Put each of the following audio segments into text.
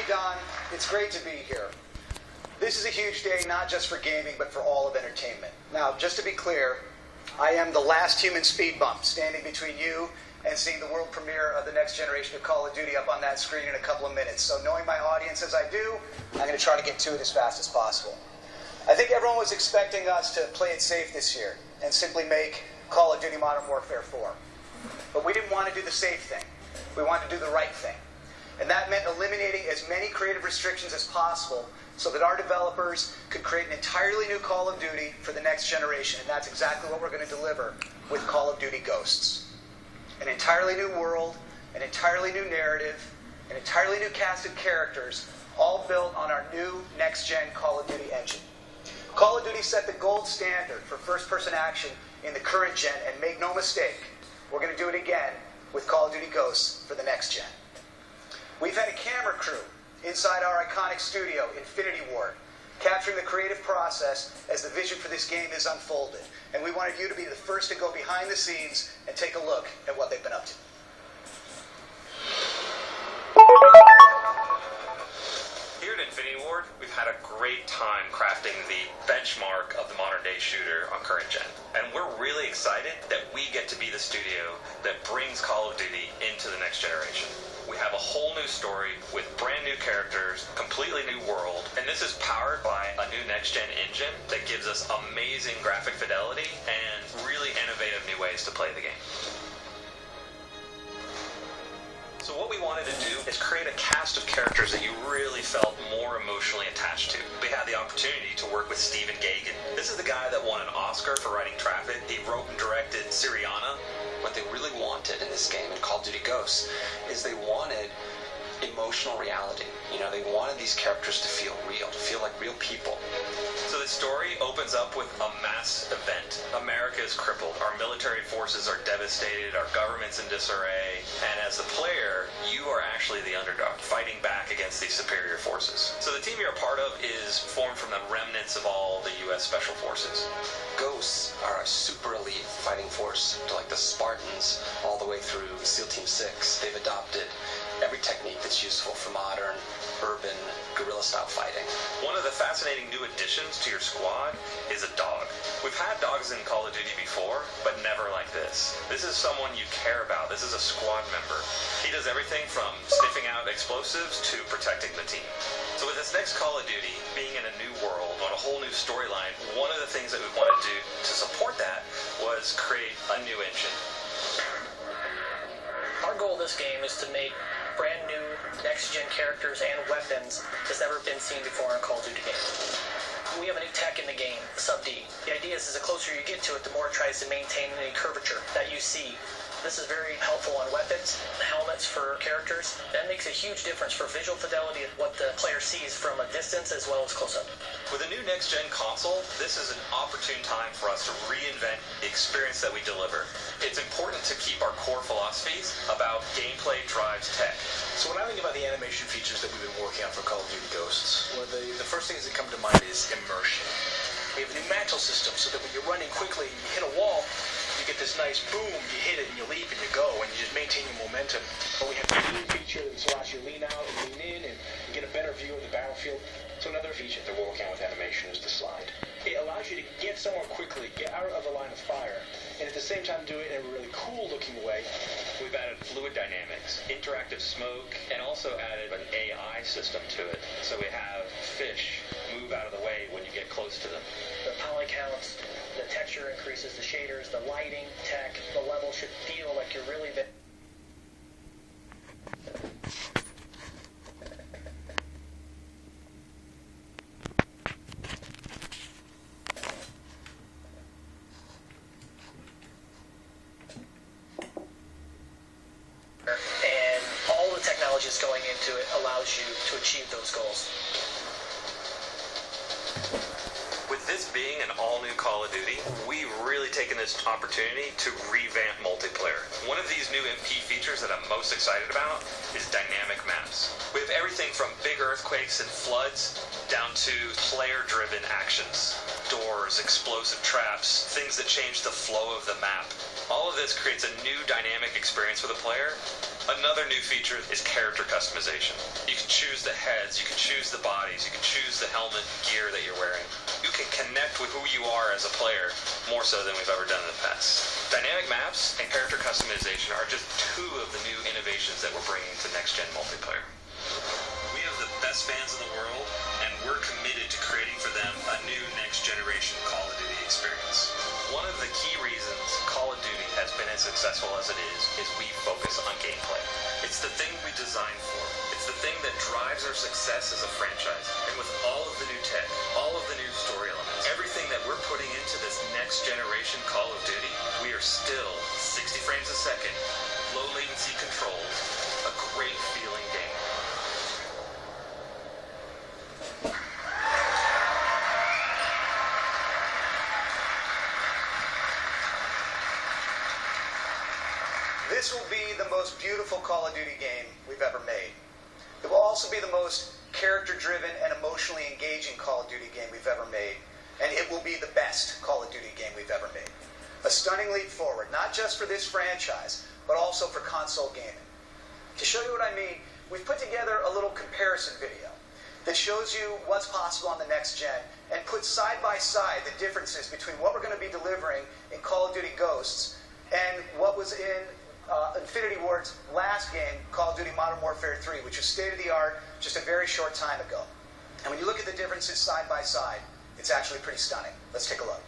you, Don. It's great to be here. This is a huge day, not just for gaming, but for all of entertainment. Now, just to be clear, I am the last human speed bump standing between you and seeing the world premiere of the next generation of Call of Duty up on that screen in a couple of minutes. So knowing my audience as I do, I'm going to try to get to it as fast as possible. I think everyone was expecting us to play it safe this year and simply make Call of Duty Modern Warfare 4. But we didn't want to do the safe thing. We wanted to do the right thing. And that meant eliminating as many creative restrictions as possible so that our developers could create an entirely new Call of Duty for the next generation. And that's exactly what we're going to deliver with Call of Duty Ghosts. An entirely new world, an entirely new narrative, an entirely new cast of characters, all built on our new next-gen Call of Duty engine. Call of Duty set the gold standard for first-person action in the current gen, and make no mistake, we're going to do it again with Call of Duty Ghosts for the next gen. We've had a camera crew inside our iconic studio, Infinity Ward, capturing the creative process as the vision for this game is unfolded. And we wanted you to be the first to go behind the scenes and take a look at what they've been up to. Here at Infinity Ward, we've had a great time crafting the benchmark of the modern day shooter on current gen. And we're really excited that we get to be the studio that brings Call of Duty into the next generation. We have a whole new story with brand new characters, completely new world, and this is powered by a new next-gen engine that gives us amazing graphic fidelity and really innovative new ways to play the game. So what we wanted to do is create a cast of characters that you really felt more emotionally attached to. We had the opportunity to work with Stephen Gaghan. This is the guy that won an Oscar for writing Traffic. He wrote and directed Syriana. What they really wanted in this game, in Call of Duty Ghosts, is they wanted emotional reality. You know, they wanted these characters to feel real, to feel like real people. So the story opens up with a mass event. America is crippled. Our military forces are devastated. Our government's in disarray. And as the player, you are actually the underdog, fighting back against these superior forces. So the team you're a part of is formed from the remnants of all the U.S. Special Forces. Ghosts are a super elite fighting force, like the Spartans, all the way through SEAL Team 6. They've adopted every technique that's useful for modern, urban, guerrilla-style fighting. One of the fascinating new additions to your squad is a dog. We've had dogs in Call of Duty before, but never like this. This is someone you care about. This is a squad member. He does everything from sniffing out explosives to protecting the team. So with this next Call of Duty, being in a new world, on a whole new storyline, one of the things that we wanted to do to support that was create a new engine. Our goal of this game is to make brand new next-gen characters and weapons that's never been seen before in Call of Duty games. We have a new tech in the game, Sub-D. The idea is the closer you get to it, the more it tries to maintain any curvature that you see. This is very helpful on weapons, helmets for characters. That makes a huge difference for visual fidelity of what the player sees from a distance as well as close-up. With a new next-gen console, this is an opportune time for us to reinvent the experience that we deliver. It's important to keep our core philosophies about gameplay drives tech. So when I think about the animation features that we've been working on for Call of Duty Ghosts, one of the first things that come to mind is immersion. We have a new mantle system so that when you're running quickly and you hit a wall, you get this nice boom, you hit it and you leap and you go and you just maintain your momentum. But we have a new feature that allows you to lean out and lean in and get a better view of the battlefield. So another feature that we're working on with animation is the slide. It allows you to get somewhere quickly, get out of the line of fire, and at the same time do it in a really cool looking way. We've added fluid dynamics, interactive smoke, and also added an AI system to it. So we have fish move out of the way when you get close to them. The poly counts, the texture increases, the shaders, the lighting, tech, the level should feel like you're really there. And all the technology that's going into it allows you to achieve those goals. With this being an all-new Call of Duty, we've really taken this opportunity to revamp multiplayer. One of these new MP features that I'm most excited about is dynamic maps. We have everything from big earthquakes and floods down to player-driven actions. Doors, explosive traps, things that change the flow of the map. All of this creates a new dynamic experience for the player Another new feature is character customization. You can choose the heads, you can choose the bodies, you can choose the helmet gear that you're wearing. You can connect with who you are as a player more so than we've ever done in the past. Dynamic maps and character customization are just two of the new innovations that we're bringing to next-gen multiplayer. We have the best fans in the world, and we're committed to creating for them a new next-generation Call of Duty experience. One of the key reasons Call of Duty has been as successful as it is we focus on gameplay. It's the thing we designed for. It's the thing that drives our success as a franchise. And with all of the new tech, all of the new story elements, everything that we're putting into this next-generation Call of Duty, we are still 60 frames a second, low latency controls, a great feeling game. This will be the most beautiful Call of Duty game we've ever made. It will also be the most character-driven and emotionally engaging Call of Duty game we've ever made. And it will be the best Call of Duty game we've ever made. A stunning leap forward, not just for this franchise, but also for console gaming. To show you what I mean, we've put together a little comparison video that shows you what's possible on the next gen and put side by side the differences between what we're going to be delivering in Call of Duty Ghosts and what was in Infinity Ward's last game, Call of Duty Modern Warfare 3, which was state-of-the-art just a very short time ago. And when you look at the differences side by side, it's actually pretty stunning. Let's take a look.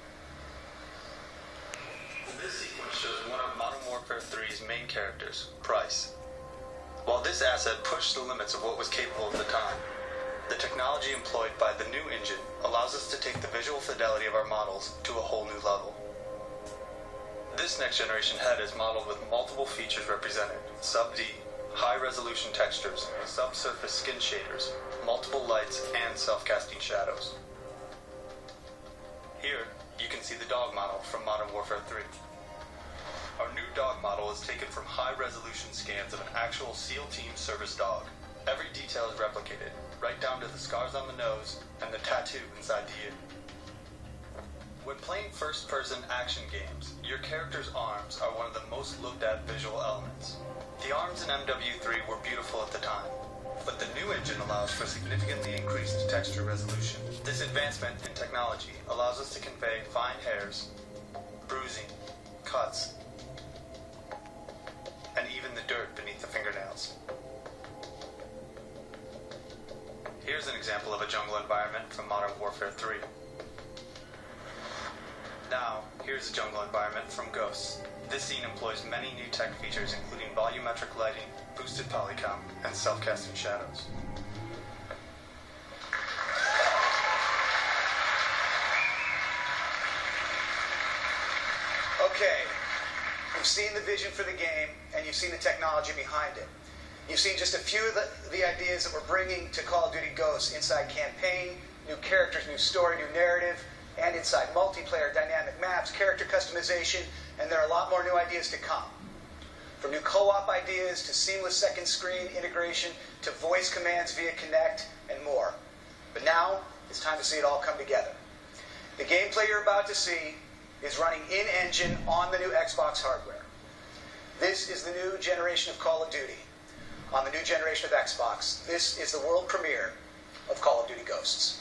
This sequence shows one of Modern Warfare 3's main characters, Price. While this asset pushed the limits of what was capable at the time, the technology employed by the new engine allows us to take the visual fidelity of our models to a whole new level. This next-generation head is modeled with multiple features represented: sub-D, high-resolution textures, subsurface skin shaders, multiple lights, and self-casting shadows. Here, you can see the dog model from Modern Warfare 3. Our new dog model is taken from high-resolution scans of an actual SEAL Team service dog. Every detail is replicated, right down to the scars on the nose and the tattoo inside the ear. When playing first-person action games, your character's arms are one of the most looked-at visual elements. The arms in MW3 were beautiful at the time, but the new engine allows for significantly increased texture resolution. This advancement in technology allows us to convey fine hairs, bruising, cuts, and even the dirt beneath the fingernails. Here's an example of a jungle environment from Modern Warfare 3. Now, here's a jungle environment from Ghosts. This scene employs many new tech features, including volumetric lighting, boosted poly count, and self-casting shadows. Okay, you've seen the vision for the game, and you've seen the technology behind it. You've seen just a few of the ideas that we're bringing to Call of Duty Ghosts: inside campaign, new characters, new story, new narrative, and inside multiplayer, dynamic maps, character customization, and there are a lot more new ideas to come. From new co-op ideas to seamless second screen integration to voice commands via Kinect and more. But now, it's time to see it all come together. The gameplay you're about to see is running in-engine on the new Xbox hardware. This is the new generation of Call of Duty on the new generation of Xbox. This is the world premiere of Call of Duty Ghosts.